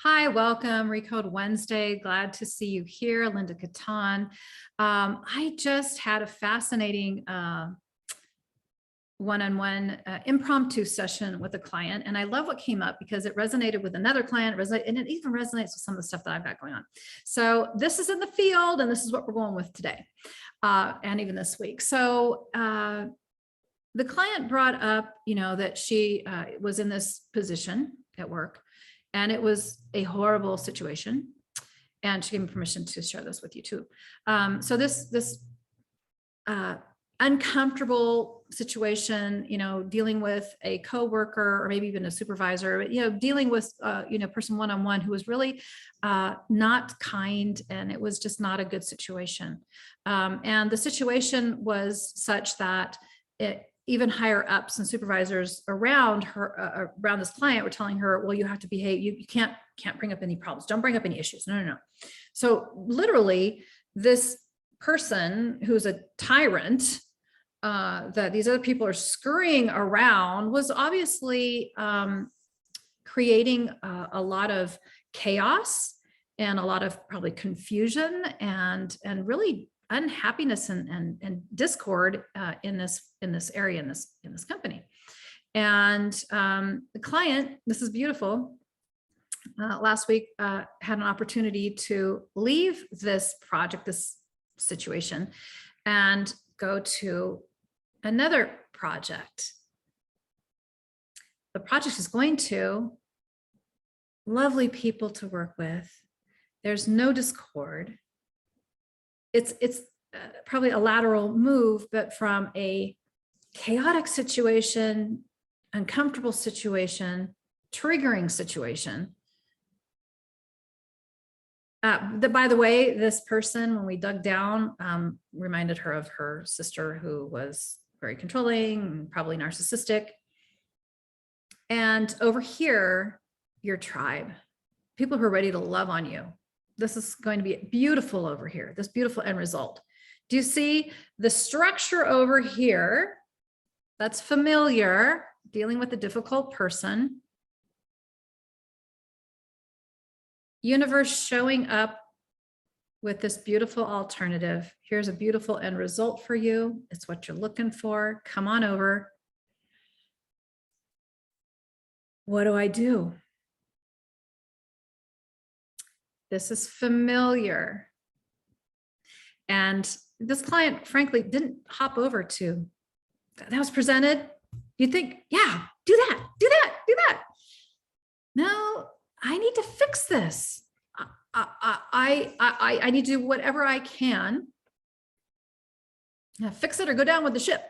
Hi, welcome, Recode Wednesday. Glad to see you here, Linda Catan. I just had a fascinating one-on-one impromptu session with a client, and I love what came up because it resonated with another client, and it even resonates with some of the stuff that I've got going on. So this is in the field, and this is what we're going with today, and even this week. So the client brought up, that she was in this position at work, and it was a horrible situation. And she gave me permission to share this with you too. So this uncomfortable situation, dealing with a coworker or maybe even a supervisor, dealing with, person one-on-one who was really not kind, and it was just not a good situation. And the situation was such that even higher ups and supervisors around her, around this client, were telling her, well, you have to behave. You can't bring up any problems. Don't bring up any issues. No. So literally this person who's a tyrant that these other people are scurrying around was obviously creating a lot of chaos and a lot of probably confusion and really unhappiness and discord in this area, in this company. And the client, this is beautiful, last week had an opportunity to leave this project, this situation, and go to another project. The project is going to lovely people to work with. There's no discord. It's probably a lateral move, but from a chaotic situation, uncomfortable situation, triggering situation. By the way, this person, when we dug down, reminded her of her sister, who was very controlling, probably narcissistic. And over here, your tribe, people who are ready to love on you. This is going to be beautiful over here, this beautiful end result. Do you see the structure over here? That's familiar, dealing with a difficult person. Universe showing up with this beautiful alternative. Here's a beautiful end result for you. It's what you're looking for. Come on over. What do I do? This is familiar. And this client, frankly, didn't hop over to, that was presented. You'd think, yeah, do that, do that, do that. No, I need to fix this. I need to do whatever I can. Fix it or go down with the ship.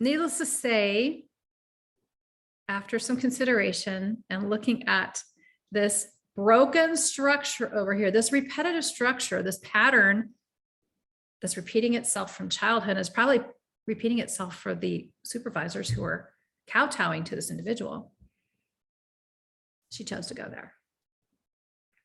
Needless to say, after some consideration and looking at this broken structure over here, this repetitive structure, this pattern that's repeating itself from childhood, is probably repeating itself for the supervisors who are kowtowing to this individual. She chose to go there.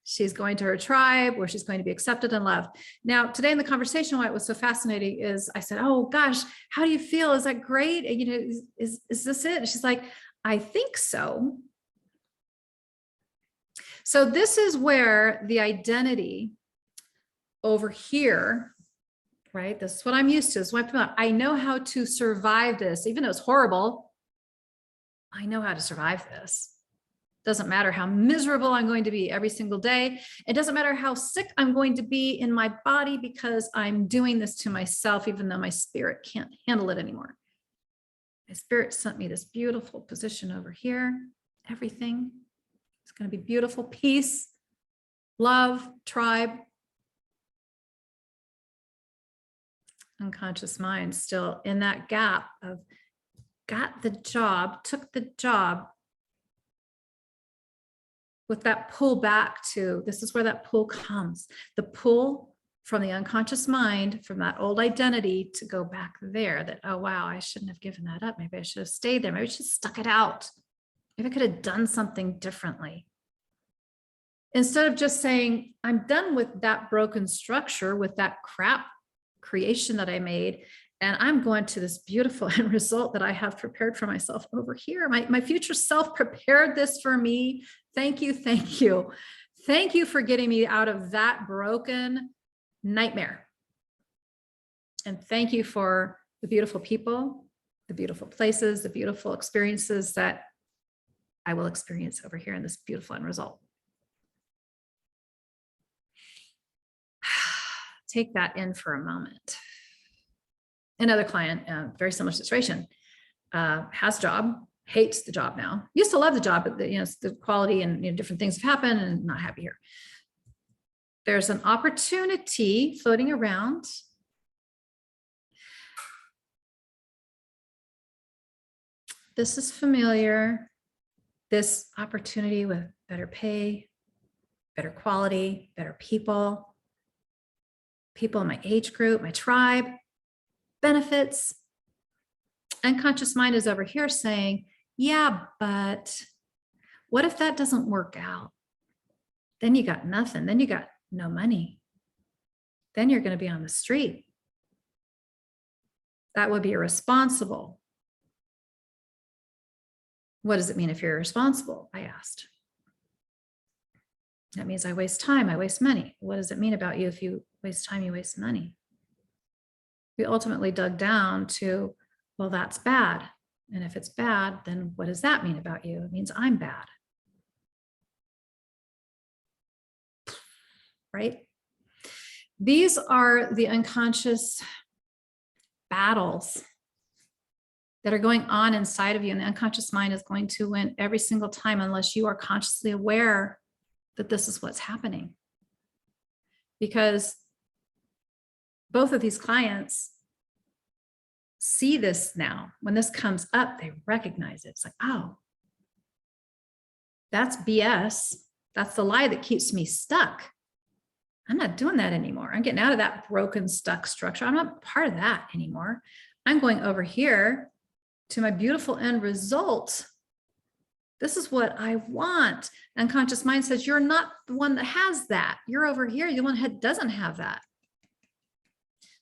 She's going to her tribe where she's going to be accepted and loved. Now, today in the conversation, why it was so fascinating is I said, oh gosh, how do you feel? Is that great? And, is this it? And she's like, I think so. So this is where the identity over here, right? This is what I'm used to. This is what I know how to survive this. Even though it's horrible, I know how to survive this. Doesn't matter how miserable I'm going to be every single day. It doesn't matter how sick I'm going to be in my body, because I'm doing this to myself, even though my spirit can't handle it anymore. My spirit sent me this beautiful position over here. Everything is going to be beautiful. Peace, love, tribe. Unconscious mind still in that gap of got the job, took the job, with that pull back to, this is where that pull comes. The pull from the unconscious mind, from that old identity, to go back there, that, oh, wow, I shouldn't have given that up. Maybe I should have stayed there. Maybe I should have stuck it out. Maybe I could have done something differently. Instead of just saying, I'm done with that broken structure, with that crap creation that I made. And I'm going to this beautiful end result that I have prepared for myself over here. My future self prepared this for me. Thank you. Thank you. Thank you for getting me out of that broken nightmare. And thank you for the beautiful people, the beautiful places, the beautiful experiences that I will experience over here in this beautiful end result. Take that in for a moment. Another client, very similar situation, has a job, hates the job now. Used to love the job, but the quality and different things have happened and not happy here. There's an opportunity floating around. This is familiar. This opportunity with better pay, better quality, better people in my age group, my tribe, benefits. Unconscious mind is over here saying, yeah, but what if that doesn't work out? Then you got nothing. Then you got no money. Then you're going to be on the street. That would be irresponsible. What does it mean if you're irresponsible? I asked. That means I waste time, I waste money. What does it mean about you if you waste time, you waste money? We ultimately dug down to, well, that's bad. And if it's bad, then what does that mean about you? It means I'm bad. Right? These are the unconscious battles that are going on inside of you. And the unconscious mind is going to win every single time unless you are consciously aware that this is what's happening. Because both of these clients see this now. When this comes up, they recognize it. It's like, oh, that's BS. That's the lie that keeps me stuck. I'm not doing that anymore. I'm getting out of that broken, stuck structure. I'm not part of that anymore. I'm going over here to my beautiful end result. This is what I want. Unconscious mind says, you're not the one that has that. You're over here. You're the one that doesn't have that.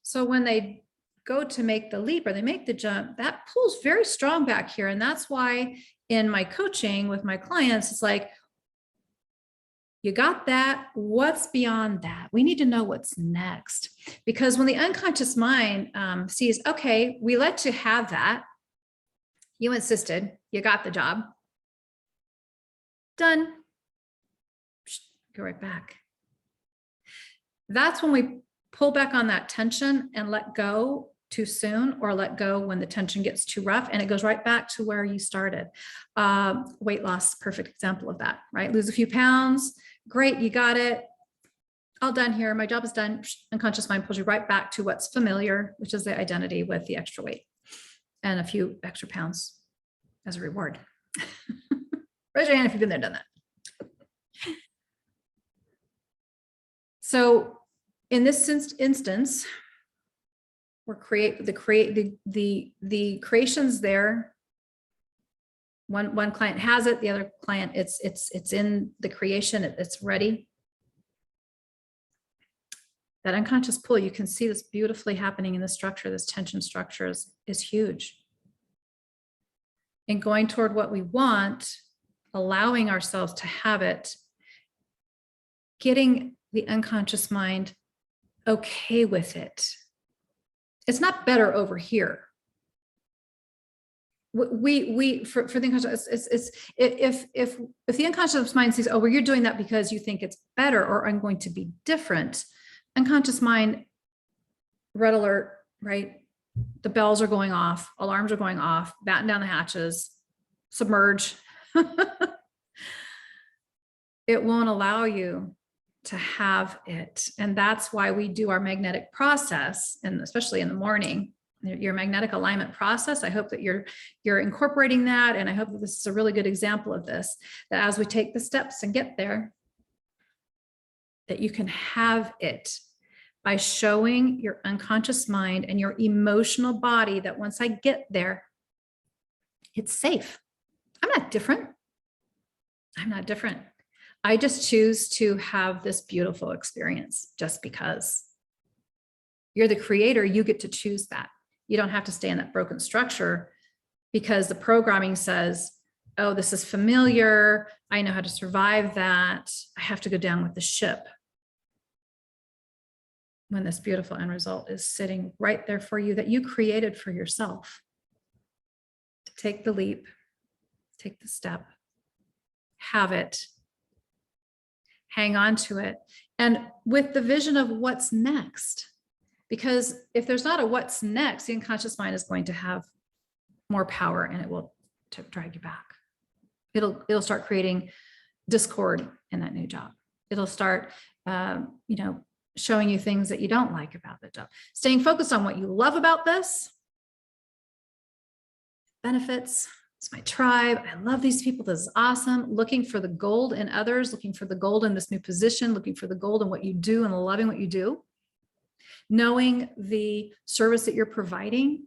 So when they go to make the leap or they make the jump, that pulls very strong back here. And that's why in my coaching with my clients, it's like, you got that. What's beyond that? We need to know what's next. Because when the unconscious mind sees, okay, we let you have that. You insisted, you got the job. Done. Go right back. That's when we pull back on that tension and let go too soon, or let go when the tension gets too rough and it goes right back to where you started. Weight loss, perfect example of that, right? Lose a few pounds. Great, you got it. All done here. My job is done. Unconscious mind pulls you right back to what's familiar, which is the identity with the extra weight and a few extra pounds as a reward. Raise your hand if you've been there, done that. So in this instance, we're the creation's there. One client has it, the other client, it's in the creation, it's ready. That unconscious pull, you can see this beautifully happening in the structure. This tension structure is huge. And going toward what we want, allowing ourselves to have it, getting the unconscious mind okay with it. It's not better over here. For the unconscious, if the unconscious mind says, oh, well, you're doing that because you think it's better, or I'm going to be different. Unconscious mind, red alert, right? The bells are going off, alarms are going off, batten down the hatches, submerge. It won't allow you to have it. And that's why we do our magnetic process, and especially in the morning, your magnetic alignment process. I hope that you're incorporating that. And I hope that this is a really good example of this, that as we take the steps and get there, that you can have it by showing your unconscious mind and your emotional body that once I get there, it's safe. I'm not different. I'm not different. I just choose to have this beautiful experience just because. You're the creator. You get to choose that. You don't have to stay in that broken structure because the programming says, oh, this is familiar. I know how to survive that. I have to go down with the ship. When this beautiful end result is sitting right there for you that you created for yourself. To take the leap, take the step, have it, hang on to it, and with the vision of what's next. Because if there's not a what's next, the unconscious mind is going to have more power and it will drag you back. It'll start creating discord in that new job. It'll start, showing you things that you don't like about the job. Staying focused on what you love about this. Benefits. It's my tribe. I love these people. This is awesome. Looking for the gold in others, looking for the gold in this new position, looking for the gold in what you do and loving what you do. Knowing the service that you're providing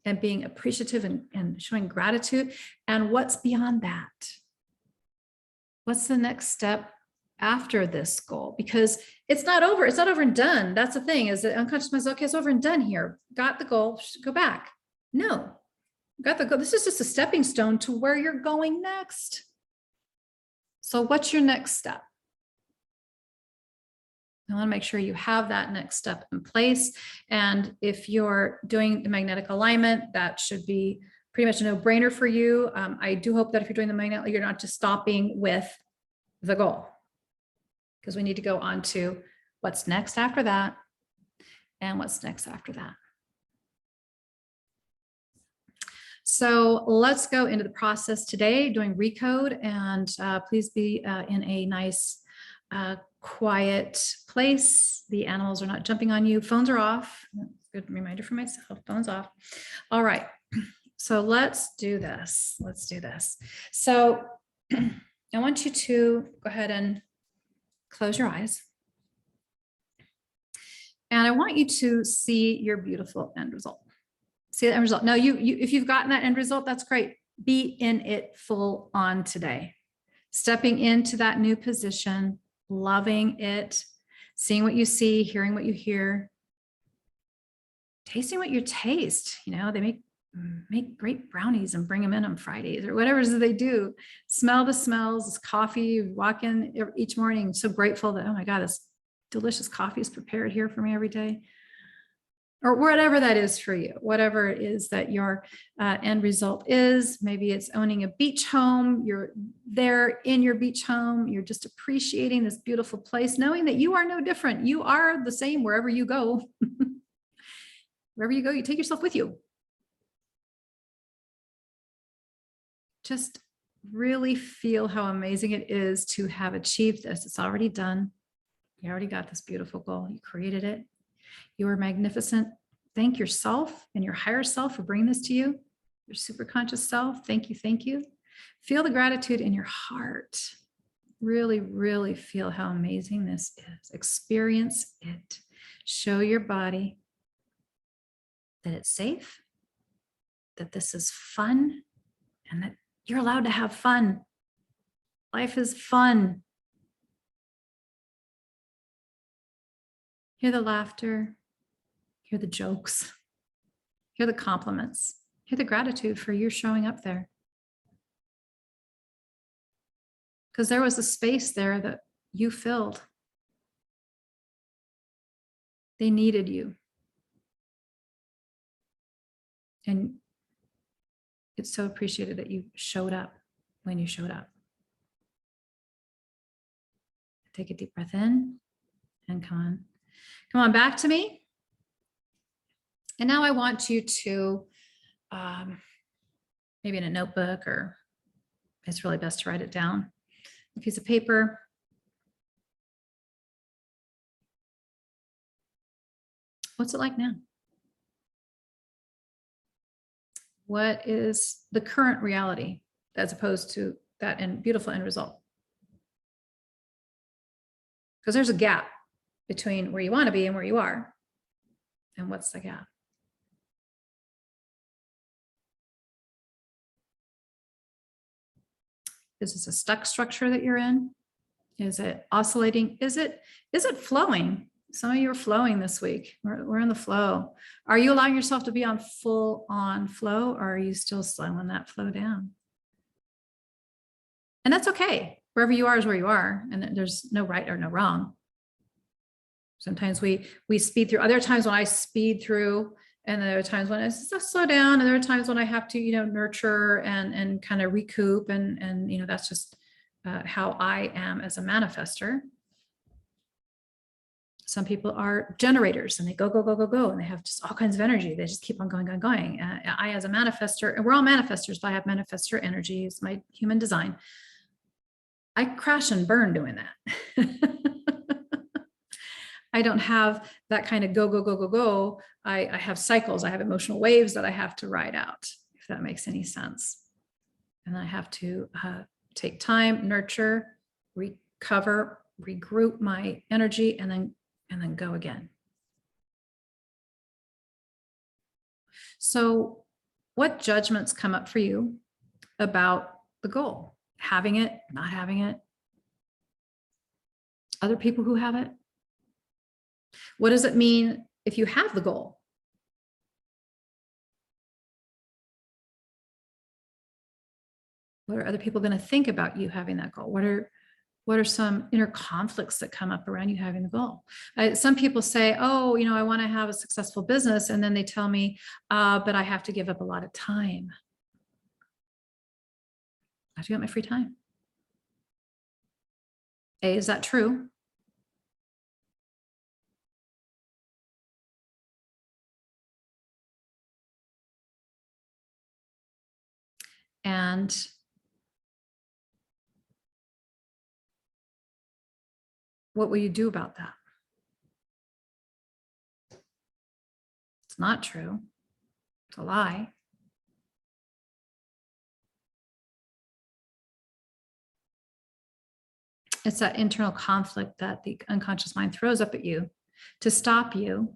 and being appreciative and showing gratitude. And what's beyond that? What's the next step after this goal? Because it's not over. It's not over and done. That's the thing, is that unconscious mind says, okay, it's over and done here. Got the goal, go back. No, got the goal. This is just a stepping stone to where you're going next. So what's your next step? I want to make sure you have that next step in place. And if you're doing the magnetic alignment, that should be pretty much a no-brainer for you. I do hope that if you're doing the magnetic, you're not just stopping with the goal, because we need to go on to what's next after that and what's next after that. So let's go into the process today, doing Recode, and please be in a nice, quiet place. The animals are not jumping on you. Phones are off. Good reminder for myself, phones off. All right, so let's do this. Let's do this. So I want you to go ahead and close your eyes. And I want you to see your beautiful end result. See the end result. Now, if you've gotten that end result, that's great. Be in it full on today. Stepping into that new position, loving it, seeing what you see, hearing what you hear, tasting what you taste. You know, they make great brownies and bring them in on Fridays or whatever it is that they do. Smell the smells, this coffee, walk in each morning. So grateful that, oh my God, this delicious coffee is prepared here for me every day. Or whatever that is for you, whatever it is that your end result is. Maybe it's owning a beach home. You're there in your beach home. You're just appreciating this beautiful place, knowing that you are no different. You are the same wherever you go. Wherever you go, you take yourself with you. Just really feel how amazing it is to have achieved this. It's already done. You already got this beautiful goal. You created it. You are magnificent. Thank yourself and your higher self for bringing this to you. Your super conscious self. Thank you. Thank you. Feel the gratitude in your heart. Really, really feel how amazing this is. Experience it. Show your body that it's safe, that this is fun, and that you're allowed to have fun. Life is fun. Hear the laughter, hear the jokes, hear the compliments, hear the gratitude for you showing up there. Because there was a space there that you filled. They needed you. And it's so appreciated that you showed up when you showed up. Take a deep breath in and come on back to me. And now I want you to, maybe in a notebook, or it's really best to write it down, a piece of paper. What's it like now? What is the current reality as opposed to that beautiful end result? Because there's a gap between where you want to be and where you are. And what's the gap? Is this a stuck structure that you're in? Is it oscillating? Is it flowing? Some of you are flowing this week. We're in the flow. Are you allowing yourself to be on full on flow, or are you still slowing that flow down? And that's okay. Wherever you are is where you are, and there's no right or no wrong. Sometimes we speed through. Other times when I speed through, and there are times when I slow down, and there are times when I have to, nurture and kind of recoup, and that's just how I am as a manifester. Some people are generators, and they go, go, go, go, go, and they have just all kinds of energy. They just keep on going, going, going. I, as a manifester, and we're all manifestors, but I have manifester energy. It's my human design. I crash and burn doing that. I don't have that kind of go, go, go, go, go. I have cycles. I have emotional waves that I have to ride out, if that makes any sense. And I have to take time, nurture, recover, regroup my energy, and then go again. So what judgments come up for you about the goal? Having it, not having it? Other people who have it? What does it mean if you have the goal? What are other people going to think about you having that goal? What are some inner conflicts that come up around you having the goal? Some people say, oh, I want to have a successful business. And then they tell me, but I have to give up a lot of time. I have to give up my free time. Is that true? And what will you do about that? It's not true. It's a lie. It's that internal conflict that the unconscious mind throws up at you to stop you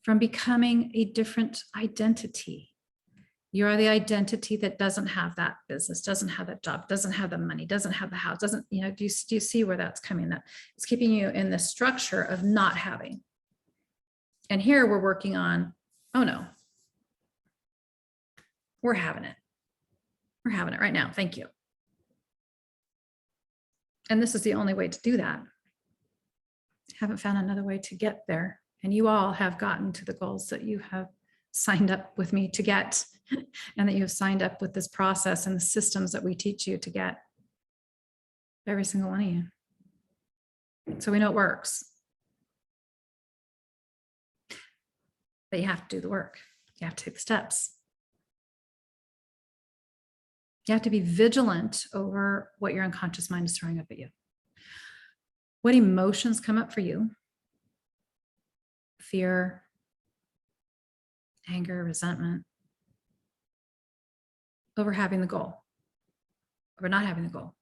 from becoming a different identity. You are the identity that doesn't have that business, doesn't have that job, doesn't have the money, doesn't have the house, doesn't, do you see where that's coming? That it's keeping you in the structure of not having. And here we're working on, oh no, we're having it. We're having it right now. Thank you. And this is the only way to do that. Haven't found another way to get there. And you all have gotten to the goals that you have signed up with me to get, and that you have signed up with this process and the systems that we teach you to get. Every single one of you. So we know it works. But you have to do the work. You have to take the steps. You have to be vigilant over what your unconscious mind is throwing up at you. What emotions come up for you? Fear, anger, resentment, over having the goal, over not having the goal.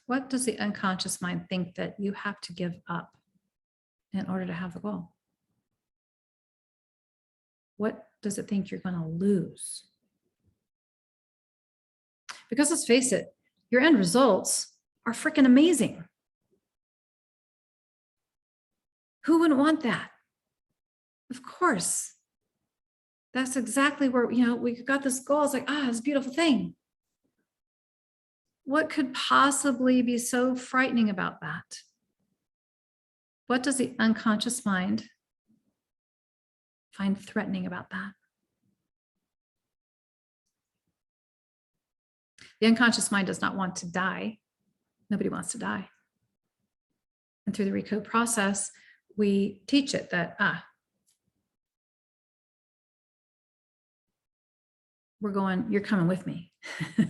What does the unconscious mind think that you have to give up in order to have the goal? What does it think you're going to lose? Because let's face it, your end results are freaking amazing. Who wouldn't want that? Of course. That's exactly where, we got this goal. It's like, it's a beautiful thing. What could possibly be so frightening about that? What does the unconscious mind find threatening about that? The unconscious mind does not want to die. Nobody wants to die. And through the Recode process, we teach it that, you're coming with me.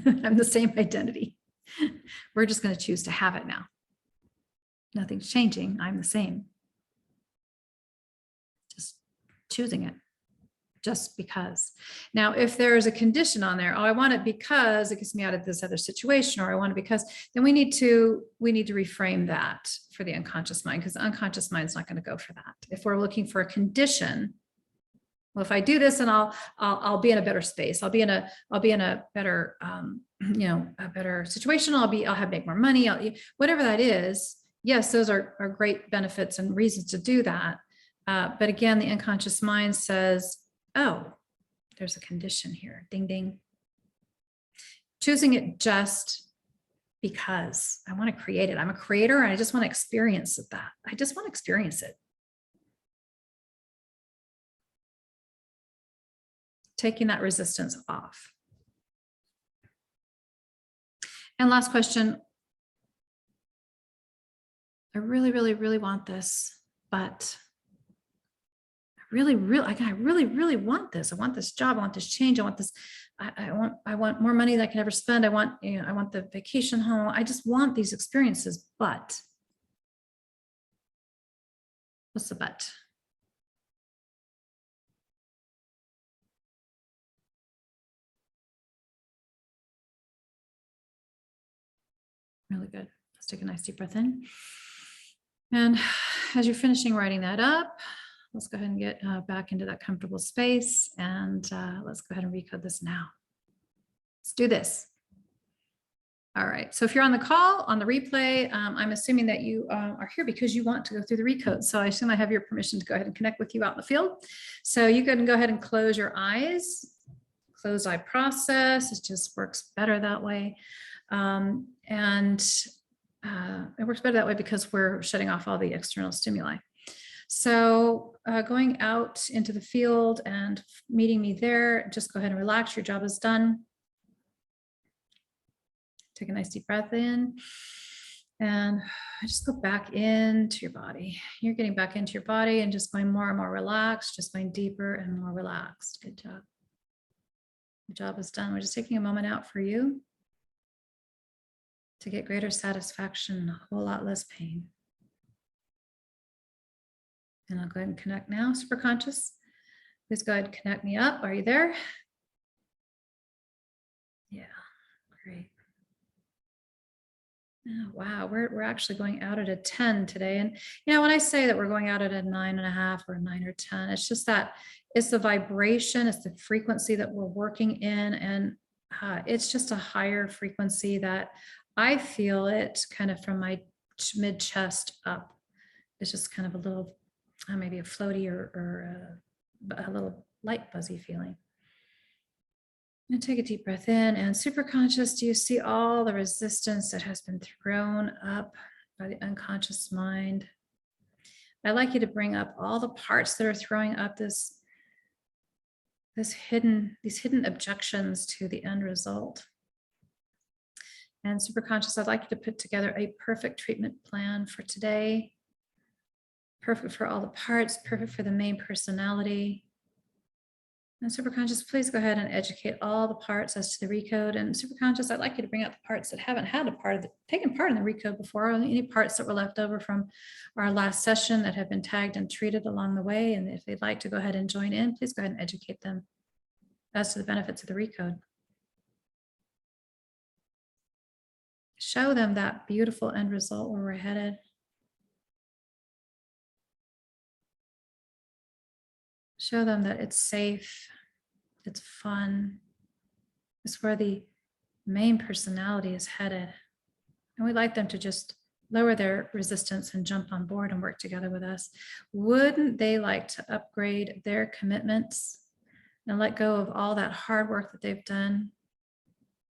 I'm the same identity. We're just going to choose to have it now. Nothing's changing. I'm the same. Just choosing it. Just because. Now, if there is a condition on there, I want it because it gets me out of this other situation, or I want it because, then we need to reframe that for the unconscious mind, because the unconscious mind is not going to go for that. If we're looking for a condition, Well, if I do this, and I'll be in a better space. I'll be in a better, a better situation. I'll have make more money. Whatever that is. Yes, those are great benefits and reasons to do that. But again, the unconscious mind says, oh, there's a condition here. Ding, ding. Choosing it just because I want to create it. I'm a creator and I just want to experience that. I just want to experience it. Taking that resistance off. And last question. I really, really, really want this, but I really want this. I want this job. I want this change. I want this. I want more money than I can ever spend. I want the vacation home. I just want these experiences, but what's the but? Really good. Let's take a nice deep breath in. And as you're finishing writing that up, let's go ahead and get back into that comfortable space. And let's go ahead and recode this now. Let's do this. All right. So if you're on the call, on the replay, I'm assuming that you are here because you want to go through the recode. So I assume I have your permission to go ahead and connect with you out in the field. So you can go ahead and close your eyes. Closed eye process. It just works better that way. It works better that way because we're shutting off all the external stimuli. So going out into the field and meeting me there, just go ahead and relax. Your job is done. Take a nice deep breath in and just go back into your body. You're getting back into your body and just going more and more relaxed, just going deeper and more relaxed. Good job. Your job is done. We're just taking a moment out for you to get greater satisfaction and a whole lot less pain. And I'll go ahead and connect now. Super conscious. Please go ahead and connect me up. Are you there? Yeah, great. Oh, wow, we're actually going out at a 10 today. And when I say that we're going out at a 9.5 or a 9 or 10, it's just that it's the vibration, it's the frequency that we're working in. And it's just a higher frequency that I feel it kind of from my mid chest up. It's just kind of a little, maybe a floaty or a little light buzzy feeling. And take a deep breath in, and super conscious, do you see all the resistance that has been thrown up by the unconscious mind? I'd like you to bring up all the parts that are throwing up these hidden objections to the end result. And super conscious, I'd like you to put together a perfect treatment plan for today. Perfect for all the parts, perfect for the main personality. And super conscious, please go ahead and educate all the parts as to the recode. And super conscious, I'd like you to bring out the parts that haven't had taken part in the recode before, any parts that were left over from our last session that have been tagged and treated along the way. And if they'd like to go ahead and join in, please go ahead and educate them as to the benefits of the recode. Show them that beautiful end result where we're headed. Show them that it's safe, it's fun, it's where the main personality is headed. And we'd like them to just lower their resistance and jump on board and work together with us. Wouldn't they like to upgrade their commitments and let go of all that hard work that they've done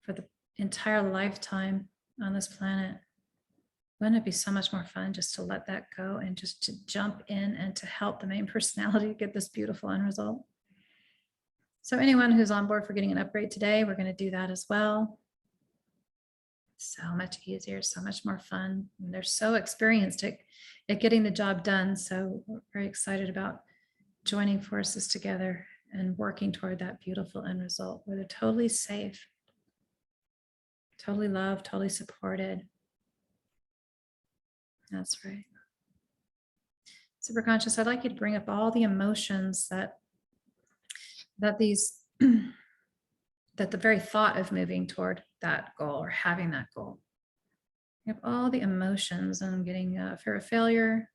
for the entire lifetime on this planet? Wouldn't it be so much more fun just to let that go and just to jump in and to help the main personality get this beautiful end result? So anyone who's on board for getting an upgrade today, we're going to do that as well. So much easier, so much more fun. And they're so experienced at getting the job done. So we're very excited about joining forces together and working toward that beautiful end result where they're totally safe, totally loved, totally supported. That's right. Super conscious, I'd like you to bring up all the emotions that the very thought of moving toward that goal or having that goal. You have all the emotions, and I'm getting fear of failure,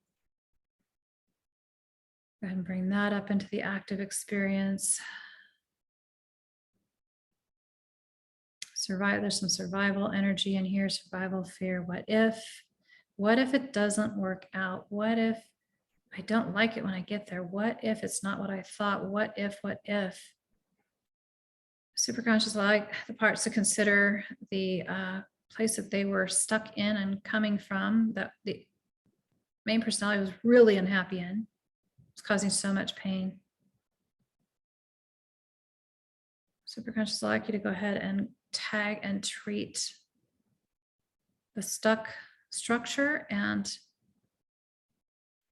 Go ahead and bring that up into the active experience. There's some survival energy in here, survival fear. What if it doesn't work out? What if I don't like it when I get there? What if it's not what I thought? What if? Superconscious like the parts to consider the place that they were stuck in and coming from, that the main personality was really unhappy in. It's causing so much pain. Superconscious will like you to go ahead and tag and treat the stuck structure and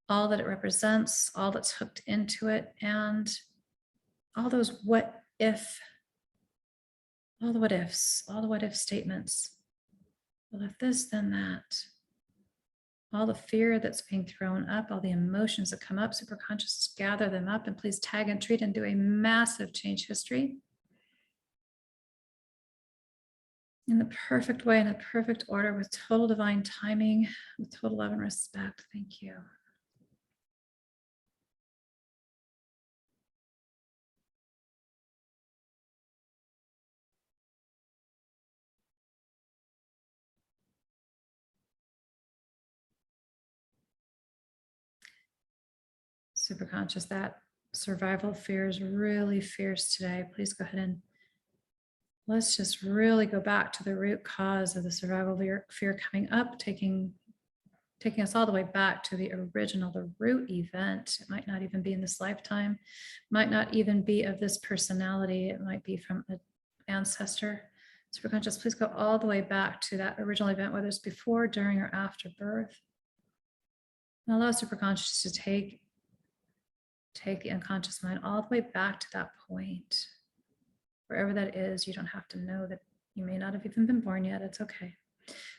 all that it represents, all that's hooked into it, and all those what if, all the what ifs, all the what if statements. Well, if this, then that. All the fear that's being thrown up, all the emotions that come up, superconscious, gather them up and please tag and treat and do a massive change history. In the perfect way, in the perfect order, with total divine timing, with total love and respect. Thank you. Superconscious, that survival fear is really fierce today. Please go ahead and let's just really go back to the root cause of the survival fear coming up, taking us all the way back to the original, the root event. It might not even be in this lifetime, might not even be of this personality. It might be from an ancestor. Superconscious, please go all the way back to that original event, whether it's before, during, or after birth. And allow superconscious to take the unconscious mind all the way back to that point. Wherever that is, you don't have to know that. You may not have even been born yet. It's okay.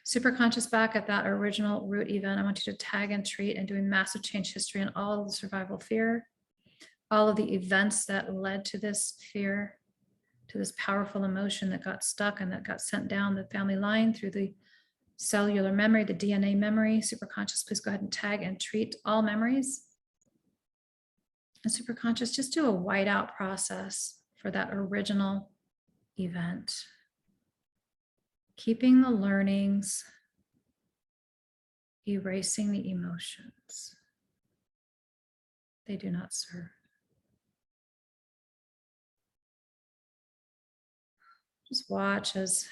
Superconscious, back at that original root event, I want you to tag and treat and do a massive change history in all of the survival fear, all of the events that led to this fear, to this powerful emotion that got stuck and that got sent down the family line through the cellular memory, the DNA memory. Superconscious, please go ahead and tag and treat all memories. And superconscious, just do a whiteout process for that original event. Keeping the learnings, erasing the emotions. They do not serve. Just watch as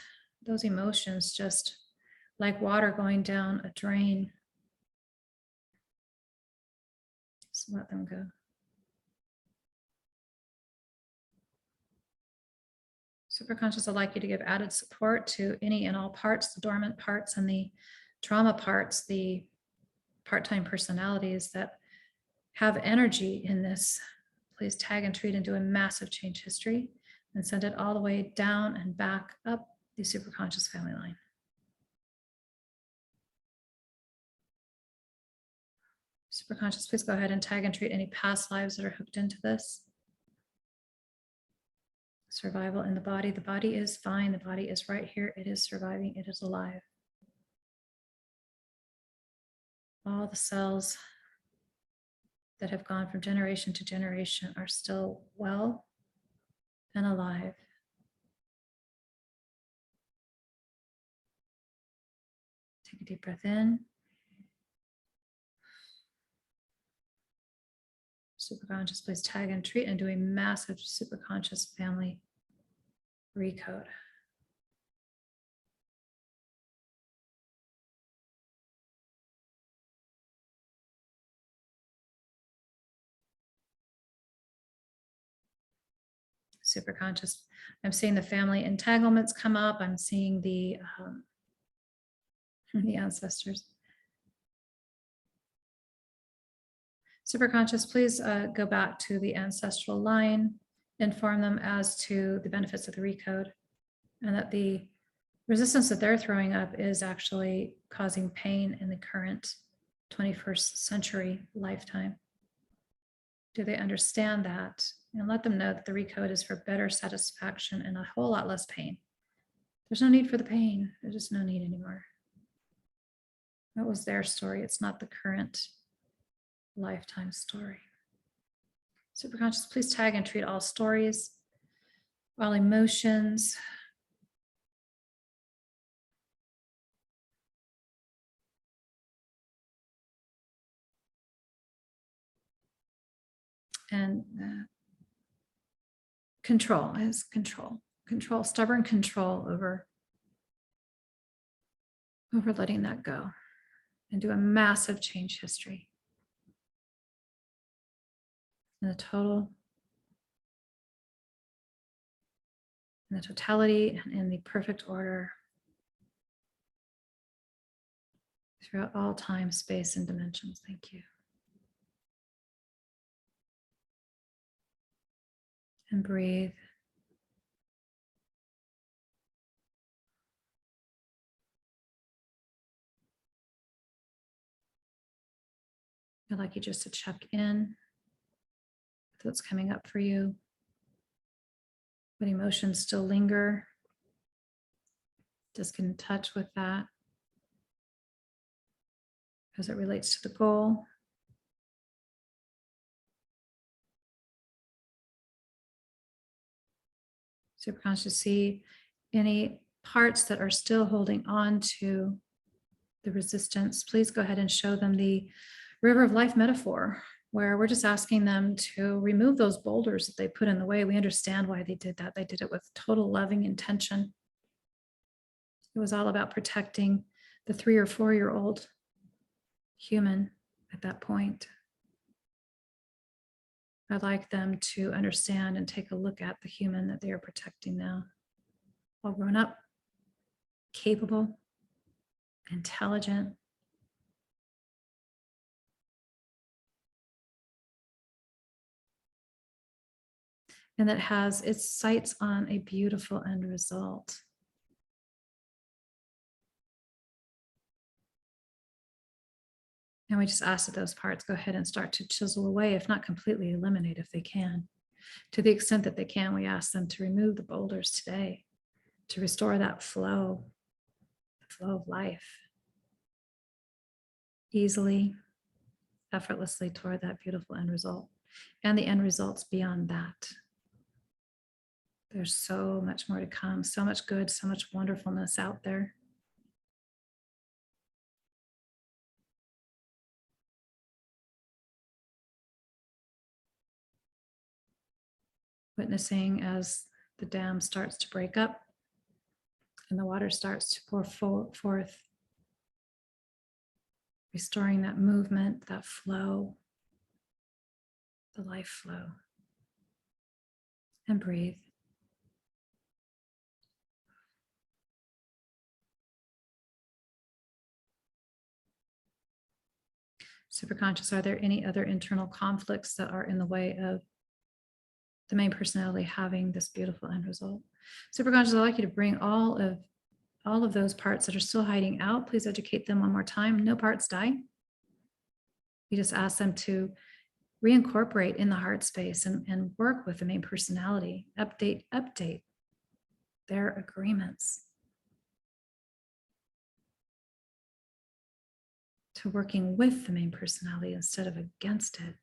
those emotions, just like water going down a drain, just let them go. Superconscious would like you to give added support to any and all parts, the dormant parts and the trauma parts, the part-time personalities that have energy in this. Please tag and treat and do a massive change history and send it all the way down and back up the superconscious family line. Superconscious, please go ahead and tag and treat any past lives that are hooked into this. Survival in the body. The body is fine. The body is right here. It is surviving. It is alive. All the cells that have gone from generation to generation are still well and alive. Take a deep breath in. Superconscious, please tag and treat and do a massive superconscious family recode. Superconscious, I'm seeing the family entanglements come up. I'm seeing the ancestors. Superconscious, please go back to the ancestral line, inform them as to the benefits of the recode, and that the resistance that they're throwing up is actually causing pain in the current 21st century lifetime. Do they understand that? And let them know that the recode is for better satisfaction and a whole lot less pain. There's no need for the pain. There's just no need anymore. That was their story. It's not the current lifetime story. Superconscious, please tag and treat all stories, all emotions, and control is control, stubborn control over letting that go, and do a massive change history in the total, in the totality, and in the perfect order throughout all time, space, and dimensions. Thank you. And breathe. I'd like you just to check in with what's coming up for you. What emotions still linger? Just get in touch with that as it relates to the goal. Superconscious, see any parts that are still holding on to the resistance. Please go ahead and show them the river of life metaphor, where we're just asking them to remove those boulders that they put in the way. We understand why they did that. They did it with total loving intention. It was all about protecting the 3 or 4-year-old human at that point. I'd like them to understand and take a look at the human that they are protecting now. All grown up, capable, intelligent, and that has its sights on a beautiful end result. And we just ask that those parts go ahead and start to chisel away, if not completely eliminate if they can. To the extent that they can, we ask them to remove the boulders today, to restore that flow, the flow of life, easily, effortlessly toward that beautiful end result. And the end results beyond that. There's so much more to come, so much good, so much wonderfulness out there. Witnessing as the dam starts to break up and the water starts to pour forth, restoring that movement, that flow, the life flow. And breathe. Superconscious, are there any other internal conflicts that are in the way of the main personality having this beautiful end result? Superconscious, I'd like you to bring all of those parts that are still hiding out. Please educate them one more time. No parts die. We just ask them to reincorporate in the heart space and work with the main personality, update their agreements to working with the main personality instead of against it.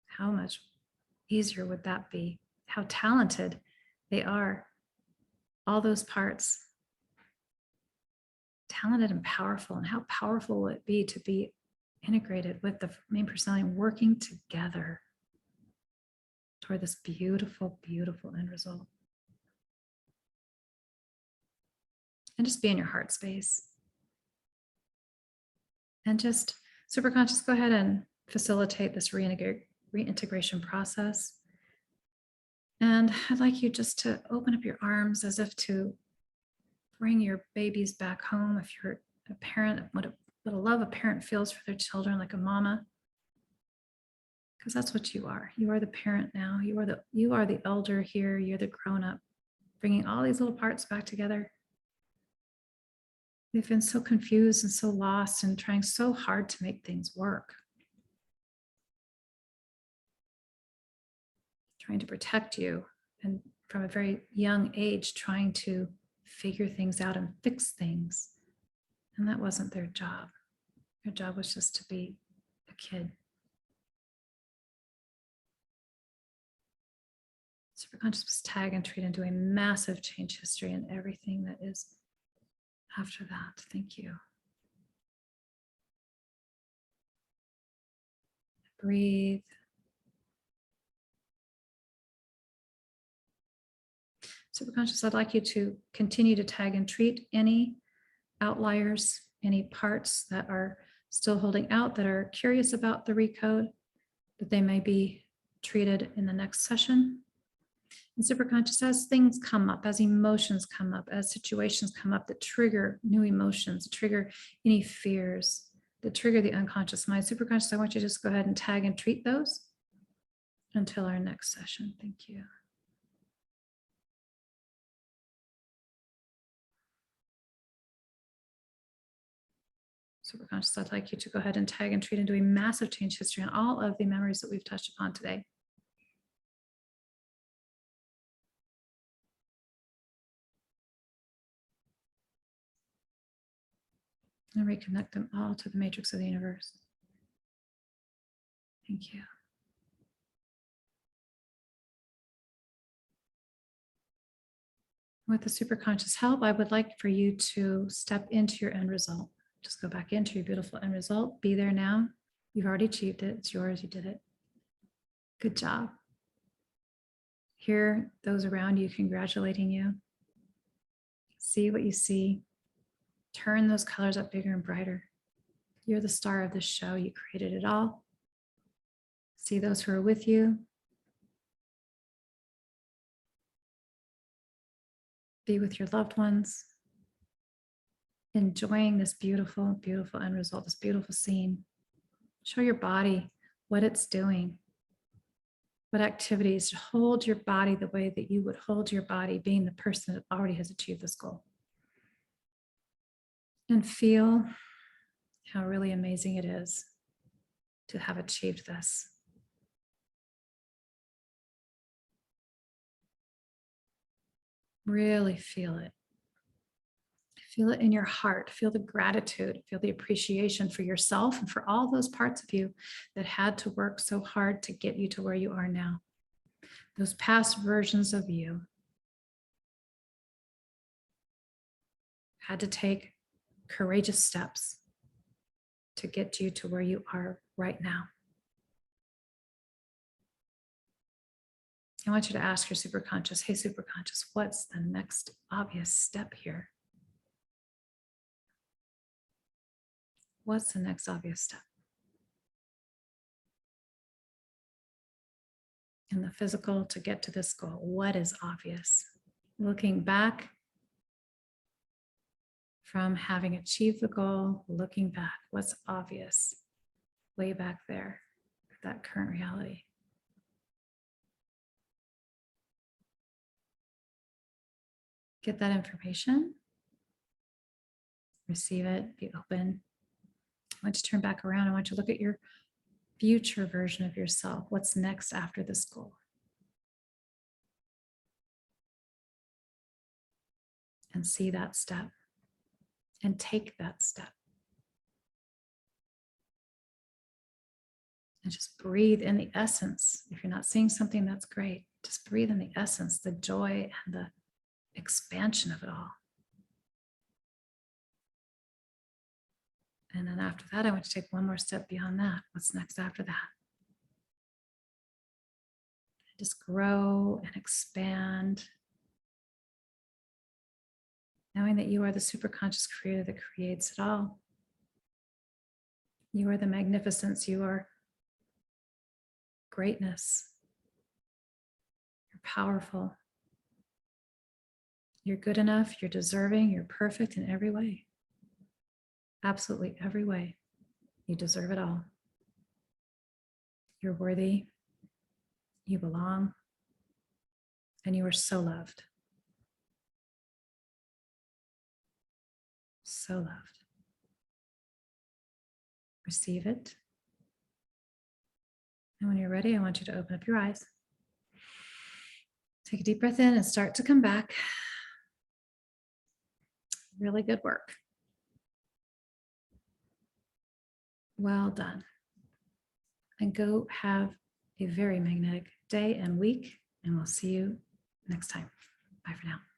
How much easier would that be? How talented they are. All those parts, talented and powerful. And how powerful will it be to be integrated with the main personality, working together toward this beautiful, beautiful end result. And just be in your heart space. And just superconscious, go ahead and facilitate this reintegration process. And I'd like you just to open up your arms as if to bring your babies back home. If you're a parent, what a love a parent feels for their children, like a mama. Because that's what you are. You are the parent now. You are the elder here. You're the grown-up, bringing all these little parts back together. They've been so confused and so lost and trying so hard to make things work. Trying to protect you, and from a very young age, trying to figure things out and fix things. And that wasn't their job. Their job was just to be a kid. Superconscious was tag and treat and do a massive change history and everything that is after that. Thank you. Breathe. Superconscious, I'd like you to continue to tag and treat any outliers, any parts that are still holding out, that are curious about the recode, that they may be treated in the next session. And superconscious, as things come up, as emotions come up, as situations come up that trigger new emotions, trigger any fears, that trigger the unconscious mind. Superconscious, I want you to just go ahead and tag and treat those until our next session. Thank you. Superconscious, I'd like you to go ahead and tag and treat and do a massive change history on all of the memories that we've touched upon today. And reconnect them all to the matrix of the universe. Thank you. With the superconscious help, I would like for you to step into your end result. Just go back into your beautiful end result. Be there now. You've already achieved it. It's yours. You did it. Good job. Hear those around you congratulating you. See what you see. Turn those colors up bigger and brighter. You're the star of this show. You created it all. See those who are with you. Be with your loved ones. Enjoying this beautiful, beautiful end result, this beautiful scene. Show your body what it's doing. What activities to hold your body the way that you would hold your body, being the person that already has achieved this goal. And feel how really amazing it is to have achieved this. Really feel it. Feel it in your heart. Feel the gratitude. Feel the appreciation for yourself and for all those parts of you that had to work so hard to get you to where you are now. Those past versions of you had to take courageous steps to get you to where you are right now. I want you to ask your superconscious, hey, superconscious, what's the next obvious step here? What's the next obvious step? In the physical to get to this goal, what is obvious? Looking back from having achieved the goal, looking back, what's obvious way back there, that current reality? Get that information, receive it, be open. I want you to turn back around. I want you to look at your future version of yourself. What's next after this goal? And see that step and take that step. And just breathe in the essence. If you're not seeing something, that's great. Just breathe in the essence, the joy and the expansion of it all. And then after that, I want you to take one more step beyond that. What's next after that? Just grow and expand. Knowing that you are the superconscious creator that creates it all. You are the magnificence. You are greatness. You're powerful. You're good enough. You're deserving. You're perfect in every way. Absolutely every way. You deserve it all. You're worthy. You belong. And you are so loved. So loved. Receive it. And when you're ready, I want you to open up your eyes. Take a deep breath in and start to come back. Really good work. Well done. And go have a very magnetic day and week, and we'll see you next time. Bye for now.